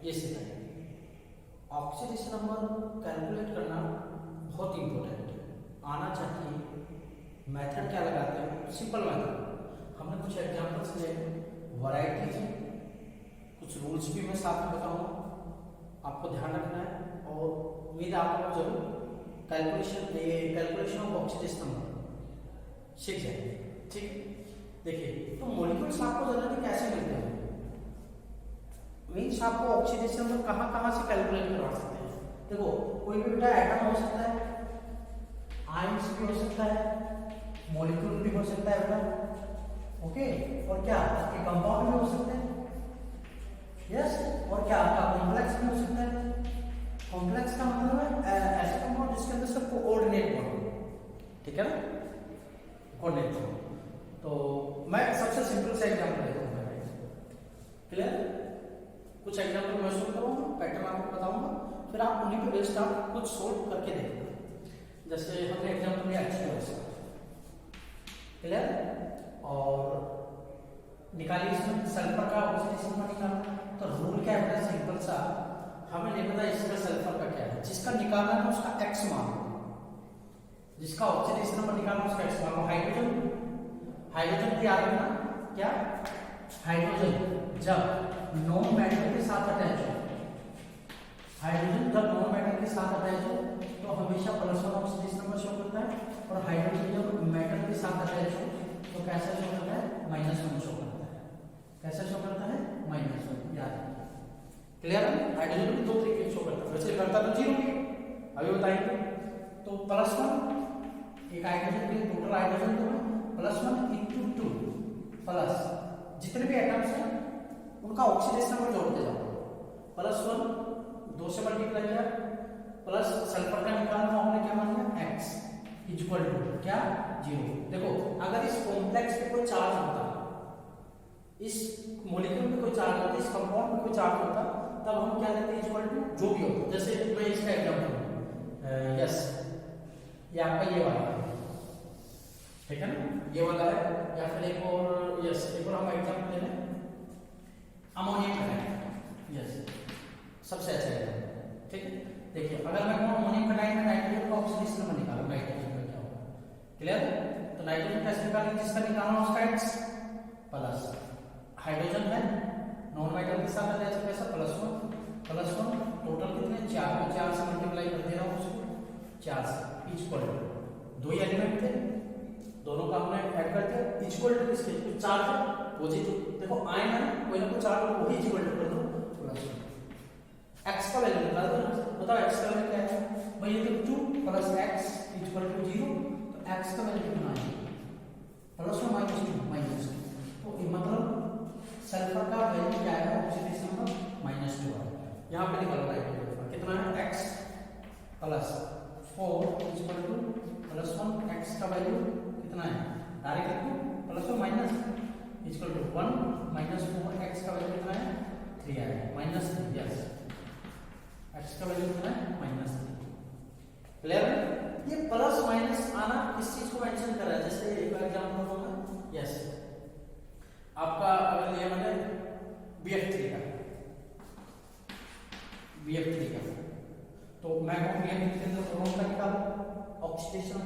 ये सिखाएंगे। Oxidation number calculate करना बहुत इंपॉर्टेंट है, आना चाहिए। मेथड क्या लगाते हैं? Simple method. हमने कुछ एग्जांपल्स लिए, वैरायटीज, कुछ रूल्स भी मैं साथ में बताऊंगा, आपको ध्यान रखना है। और उम्मीद आप लोग जरूर कैलकुलेशन ऑफ ऑक्सीडेशन नंबर सीख जाएंगे। ठीक, देखिए तो मॉलिक्यूल्स आपको जनरली कैसे मिलते हैं? मीन्स आपको ऑक्सीडेशन नंबर कहाँ से कैलकुलेट करवा सकते हैं? देखो कोई भी बेटा एटम हो सकता है, आयंस भी हो सकता है, मॉलिक्यूल भी हो सकता है बेटा, ओके। और क्या आपके कंपाउंड भी हो सकते हैं, यस। और क्या आपका कॉम्प्लेक्स भी हो सकता है। कॉम्प्लेक्स का मतलब है ऐसा कंपाउंड जिसके अंदर सब कोऑर्डिनेट बॉन्ड, ठीक है ना, कोऑर्डिनेट बॉन्ड। तो मैं सबसे सिंपल सा एग्जांपल देता हूँ, क्लियर? कुछ एग्जांपल मैं शुरू करूँगा, पैटर्न आपको बताऊंगा, फिर आप उन्हीं पे बेस्ड आप कुछ सोल्व करके देखना। जैसे हमने एग्जांपल लिया H2S, क्लियर? और निकालिए इसमें सल्फर का ऑक्सीडेशन नंबर निकालना। तो रूल क्या है? सिंपल सा, हमें नहीं पता इसका सल्फर का क्या है, जिसका निकालना है उसका x मान, जिसका ऑक्सीडेशन नंबर निकालना उसका x मान। हाइड्रोजन की याद रखना, क्या हाइड्रोजन जब नॉन मेटल के साथ अटैच हो, हाइड्रोजन जब नॉन मेटल के साथ अटैच हो तो हमेशा +1 ऑक्सीडेशन नंबर शो करता है, और हाइड्रोजन जब मेटल के साथ अटैच हो तो कैसा शो करता है? -1 शो करता है। कैसा शो करता है? -1, याद रखिए। क्लियर है? हाइड्रोजन भी दो तरीके शो करता है, वैसे करता तो 0 भी, अभी बताएंगे। तो +1 एक हाइड्रोजन के टोटल हाइड्रोजन तो +1 × 2 प्लस जितने भी एटम्स हैं उनका ऑक्सीडेशन नंबर जोड़ते जाओ। +1 2 से मल्टीप्लाई किया, प्लस सल्फर का निकालना हमने क्या मान लिया? x = क्या? 0। देखो अगर इस कॉम्प्लेक्स पे कोई चार्ज होता, इस मॉलिक्यूल में कोई चार्ज होता, इस कंपाउंड में कोई चार्ज होता, तब हम क्या लेते हैं? इक्वल टू जो भी होता। जैसे मैं इसका एग्जांपल, यस ये आपका ये वाला है, ठीक है ना, ये वाला है। या फिर एक और, यस एक और हम एग्जांपल ले लें, अमोनियम क्लोराइड, यस सबसे अच्छा है, ठीक है। देखिए अगर मैं कहूँ अमोनियम क्लोराइड में नाइट्रोजन का ऑक्सीडेशन नंबर निकालो, नाइट्रोजन का क्या होगा? क्लियर? तो नाइट्रोजन कैसे निकालेंगे? जिसका निकालना उसका x प्लस हाइड्रोजन है नॉन मेटल के साथ अटैच है, कैसा? +1 टोटल कितने? 4 से मल्टीप्लाई कर दे रहा हूँ उसको, 4 से इक्वल दो ही एलिमेंट थे, दोनों का हमने ऐड कर दिया, इक्वल टू किसके? Charge positive. देखो आयन है, कोई ना कोई चार्ज को वही इक्वल टू कर दो, +1 x का वैल्यू निकाल दो। बताओ x का वैल्यू क्या है भाई? ये तो 2 + x = 0, तो x का वैल्यू कितना है? +1 -2 तो ये मतलब सल्फर का वैल्यू क्या है? ऑक्सीडेशन नंबर -2 है। यहाँ पे निकालो नाइट्रोजन कितना है? x + 4 = +1, x का वैल्यू कितना है? डायरेक्ट +1 माइनस = 1 - 4, x का वैल्यू कितना है? 3 है, -3, यस x का वैल्यू कितना है? -3। क्लियर? ये प्लस माइनस आना इस चीज को मेंशन कर रहा है। जैसे एक एग्जांपल दूंगा, यस आपका अगर ये मैंने BF3 का तो मैं कहूँ BF3 के अंदर प्रोटॉन का निकालो ऑक्सीडेशन,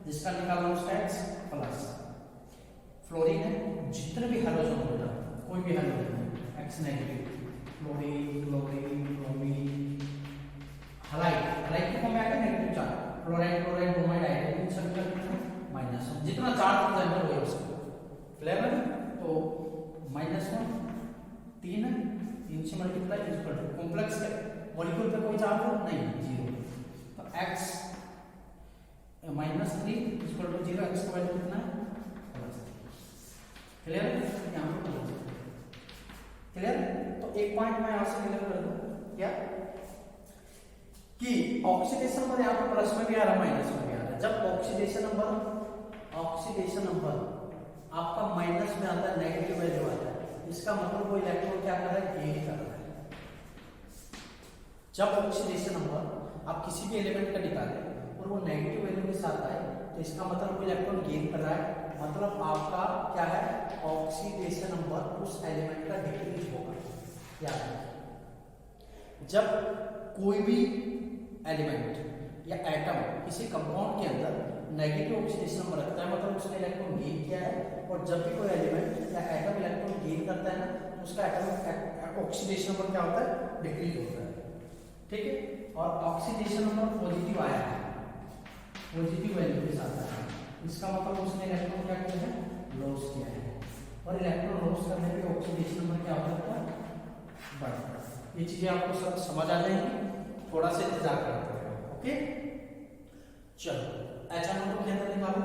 जिसका निकालना उसका x प्लस फ्लोरीन है, जितने भी हाइड्रोजन होगा, कोई भी hydrogen x negative, fluorine bromine halide की फॉर्म में आएगा नेगेटिव चार्ज, क्लोराइड ब्रोमाइड आएगा, इन सभी का -1, जितना चार्ज हो जाएगा वही उसका। क्लियर है? तो -1 3 से मल्टीप्लाई इक्वल टू कॉम्प्लेक्स है, मॉलिक्यूल पे कोई चार्ज नहीं, 0, तो x -3 इक्वल टू 0, x का वैल्यू कितना है? क्लियर? यहाँ पे क्लियर? तो एक पॉइंट मैं यहाँ से क्लियर कर दूं क्या कि ऑक्सीडेशन नंबर यहाँ पे प्लस में भी आ रहा है, माइनस में भी आ रहा है। जब ऑक्सीडेशन नंबर आपका माइनस में आता है, नेगेटिव वैल्यू आता है, इसका मतलब वो इलेक्ट्रॉन क्या कर रहा है? गेन कर रहा है। जब ऑक्सीडेशन नंबर आप किसी भी एलिमेंट का निकालें और वो नेगेटिव वैल्यू के साथ आए तो इसका मतलब वो इलेक्ट्रॉन गेन कर रहा है, मतलब आपका क्या है? ऑक्सीडेशन नंबर उस एलिमेंट का डिक्रीज होगा। याद रखिए जब कोई भी एलिमेंट या एटम किसी कंपाउंड के अंदर नेगेटिव ऑक्सीडेशन नंबर रखता है, मतलब उसका इलेक्ट्रॉन गेन किया है, और जब भी कोई एलिमेंट या एटम इलेक्ट्रॉन गेन करता है ना, तो उसका एटम ऑक्सीडेशन नंबर क्या होता है, डिक्रीज होता है। ठीक है, और ऑक्सीडेशन नंबर पॉजिटिव आया है, पॉजिटिव वैल्यू के साथ आया है, इसका मतलब उसने इलेक्ट्रॉन क्या किया है, लॉस किया है, और इलेक्ट्रॉन लॉस करने पे ऑक्सीडेशन नंबर क्या होता है, बढ़ता है। ये चीजें आपको सब समझ आ जाएंगी, थोड़ा सा इंतजार करते हैं। ओके, चलो एच के अंदर निकालो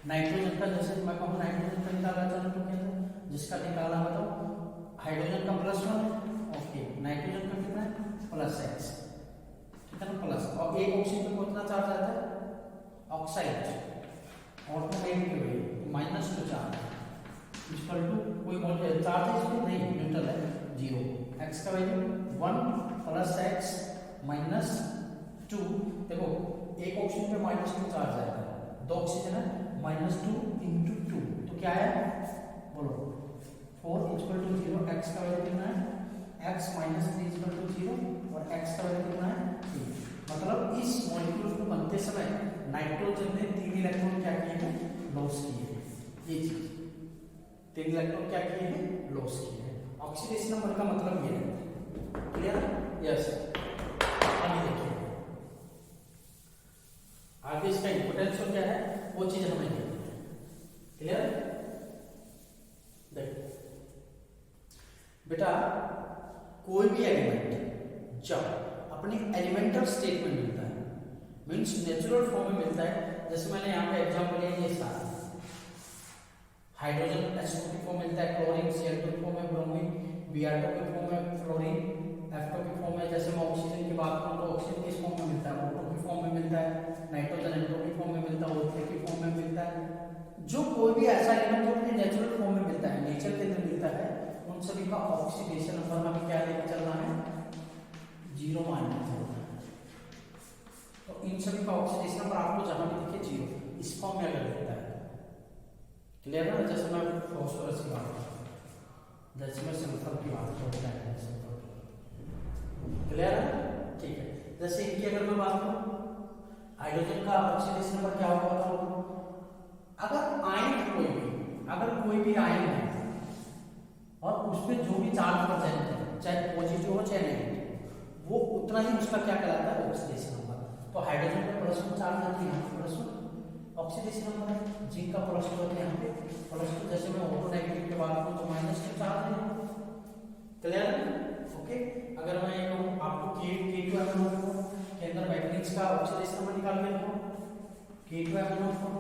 नाइट्रोजन का, जैसे मैं कहूँ नाइट्रोजन का निकाला एच के अंदर, जिसका निकाला मतलब हाइड्रोजन का +1, ओके, नाइट्रोजन का कितना है +X, ठीक है ना, प्लस, और एक ऑक्सीजन पे कितना चार्ज आता है, ऑक्साइड, और तो नेगेटिव है, -2 चार्ज इक्वल टू कोई चार्ज है इसमें नहीं, न्यूट्रल है, 0, x का वैल्यू 1 + x -2, देखो एक ऑक्सीजन पे -2 चार्ज आएगा, 2 ऑक्सीजन है, -2 × 2, तो क्या है बोलो, 4 = 0, x का वैल्यू कितना है, x - 3 = 0, और x का वैल्यू कितना है 3। मतलब इस मॉलिक्यूल को बनते समय नाइट्रोजन ने 3 इलेक्ट्रॉन क्या किए हैं, लॉस किए हैं, ये चीज 3 इलेक्ट्रॉन क्या किए हैं, लॉस किए हैं। ऑक्सीडेशन नंबर का मतलब ये है, क्लियर, यस। आगे देखिए, आगे इसका इंपोर्टेंस क्या है, वो चीज हमें देखनी है, क्लियर। देखो बेटा, कोई भी एलिमेंट जब अपने एलिमेंटल स्टेट में मिलता है, मीन्स नेचुरल फॉर्म में मिलता है, जैसे मैंने यहाँ पे एग्जांपल लिया, ये सारा हाइड्रोजन H2 की फॉर्म मिलता है, क्लोरीन Cl2 की फॉर्म में, ब्रोमीन Br2 की फॉर्म में, फ्लोरीन F2 की फॉर्म में, जैसे मैं ऑक्सीजन की बात करूं तो ऑक्सीजन किस फॉर्म में मिलता है, O2 की फॉर्म में मिलता है, नाइट्रोजन N2 की फॉर्म में मिलता है, O3 की फॉर्म में मिलता है। जो कोई भी ऐसा एलिमेंट जो अपने नेचुरल फॉर्म में मिलता है, नेचर के अंदर मिलता है, उन सभी का ऑक्सीडेशन नंबर हमें क्या लेकर चलना है, 0 मानना है। तो इन सभी का ऑक्सीडेशन नंबर आपको जहां भी दिखे 0, इस फॉर्म में अगर दिखता है, क्लियर है। जैसे मैं फास्फोरस की बात करता हूँ, जैसे मैं सल्फर की बात करता हूँ, क्लियर है, ठीक है। जैसे इनकी अगर मैं बात करूँ, हाइड्रोजन का ऑक्सीडेशन नंबर क्या होगा, तो अगर आयन कोई भी आयन है और उस पर जो भी चार्ज प्रेजेंट है, चाहे पॉजिटिव हो चाहे नेगेटिव, वो उतना ही उसका क्या कहलाता है, ऑक्सीडेशन नंबर। तो हाइड्रोजन पे +1 चार्ज है, यहाँ पे +1 ऑक्सीडेशन नंबर है, जिंक का +2 है, यहाँ पे +2, जैसे मैं O2 नेगेटिव की बात करूँ तो -2 चार्ज है, क्लियर है, ओके। अगर मैं ये कहूँ आपको K2MnO के अंदर मैग्नीज का ऑक्सीडेशन नंबर निकाल के रखो, K2MnO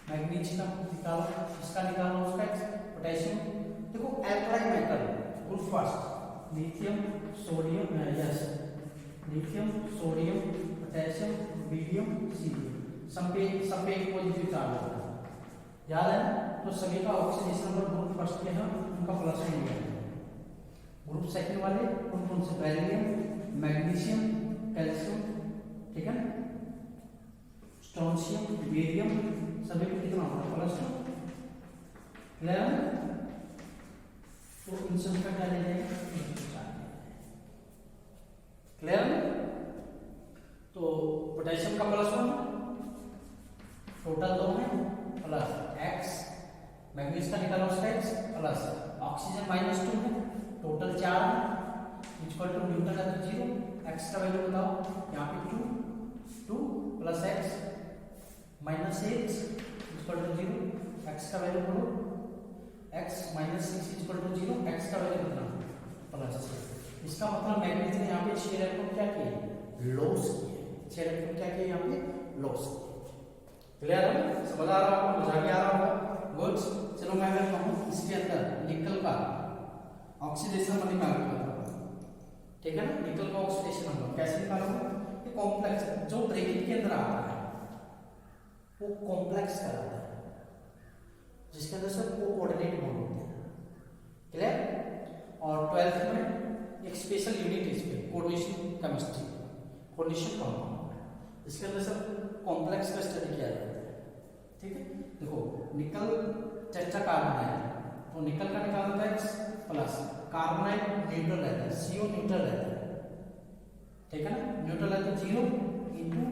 मैग्नीज का निकालो, इसका निकालो, उसका पोटेशियम, देखो alkaline metal group first, lithium sodium, yes lithium sodium potassium barium cerium, सब पे पॉजिटिव चार्ज होता है, याद है। तो सभी का ऑक्सीडेशन नंबर ग्रुप फर्स्ट के हैं, उनका +1 लिया है। ग्रुप सेकंड वाले कौन से, बेरिलियम मैग्नीशियम कैल्शियम, ठीक है, स्ट्रोंशियम बेरियम, सभी को कितना होता है, +2, क्लियर। तो इन सब का क्या ले जाएंगे, क्लियर। तो पोटेशियम का +1, टोटल 2 है, प्लस x, मैग्नीज का निकालो उसका x, प्लस ऑक्सीजन -2 है, टोटल 4 है, इक्वल टू न्यूटन है तो 0, x का वैल्यू बताओ, यहाँ पे 2 + x -8 इक्वल टू 0, x का वैल्यू बोलो, x - 6 इक्वल टू 0, x का वैल्यू कितना, +6। इसका मतलब मैग्नीज ने यहाँ पे 6 इलेक्ट्रॉन क्या किए, लॉस किए, 6 इलेक्ट्रॉन क्या किए, यहाँ पे लॉस किए, क्लियर है, समझ आ रहा होगा, मजा भी आ रहा होगा, गुड। चलो मैं अगर कहूँ इसके अंदर निकल का ऑक्सीडेशन नंबर निकालूंगा, ठीक है ना, निकल का ऑक्सीडेशन नंबर कैसे निकालूंगा, ये कॉम्प्लेक्स है, जो ब्रैकेट के अंदर आता है वो कॉम्प्लेक्स कहलाता है, जिसके अंदर सब कोऑर्डिनेट बॉन्ड होते हैं, क्लियर। और 12th में एक स्पेशल यूनिट है इस पे, कोऑर्डिनेशन केमिस्ट्री, कोऑर्डिनेशन कंपाउंड, इसके अंदर सब कॉम्प्लेक्स का स्टडी किया जाता है, ठीक है। देखो निकल टेट्राकार्बन है, तो निकल का निकालता है x, प्लस कार्बोनाइल न्यूट्रल रहता है, CO न्यूट्रल रहता है, ठीक है ना, न्यूट्रल है तो 0 इंटू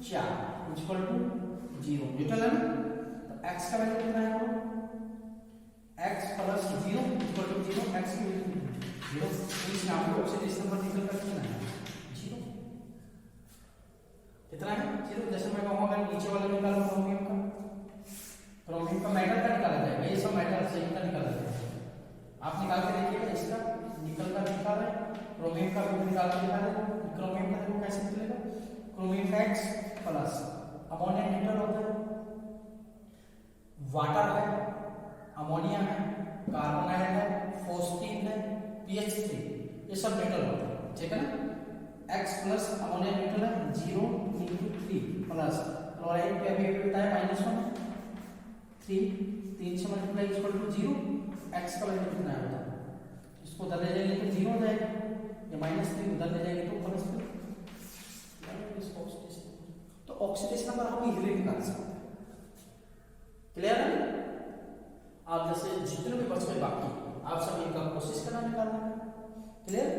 4 इक्वल टू 0, न्यूट्रल है ना, तो x का वैल्यू कितना है, x plus 0 equal to 0, x की वैल्यू 0, इस नाम को ऑक्सीडेशन नंबर निकल कर कितना है 0, कितना है 0। जैसे मैं कहूँगा अगर नीचे वाले निकालो क्रोमियम का मेटल का निकाला जाएगा, ये सब मेटल से इनका निकाला जाएगा, आप निकाल के देखिएगा, इसका निकल कर निकाल रहे, क्रोमियम का भी निकाल के निकाले, क्रोमियम का देखो कैसे निकलेगा, क्रोमियम का X प्लस अमोनिया न्यूट्रल होता है, वाटर है, अमोनिया है, कार्बोनाइल है, फॉस्फीन है, PH3, ये सब न्यूट्रल होता है, ठीक है ना। X प्लस अमोनिया न्यूट्रल है 0 इंटू 3 प्लस क्लोराइड का भी बताया -1 3 से मल्टीप्लाई इक्वल टू 0, x का वैल्यू कितना है बता, इसको उधर ले जाएंगे तो 0 हो जाएगा, या -3 उधर ले जाएंगे तो +3, तो ऑक्सीडेशन नंबर हम इजीली निकाल सकते हैं, क्लियर है। आप जैसे जितने भी बच गए बाकी आप सब इनका कोशिश करना निकालना, क्लियर।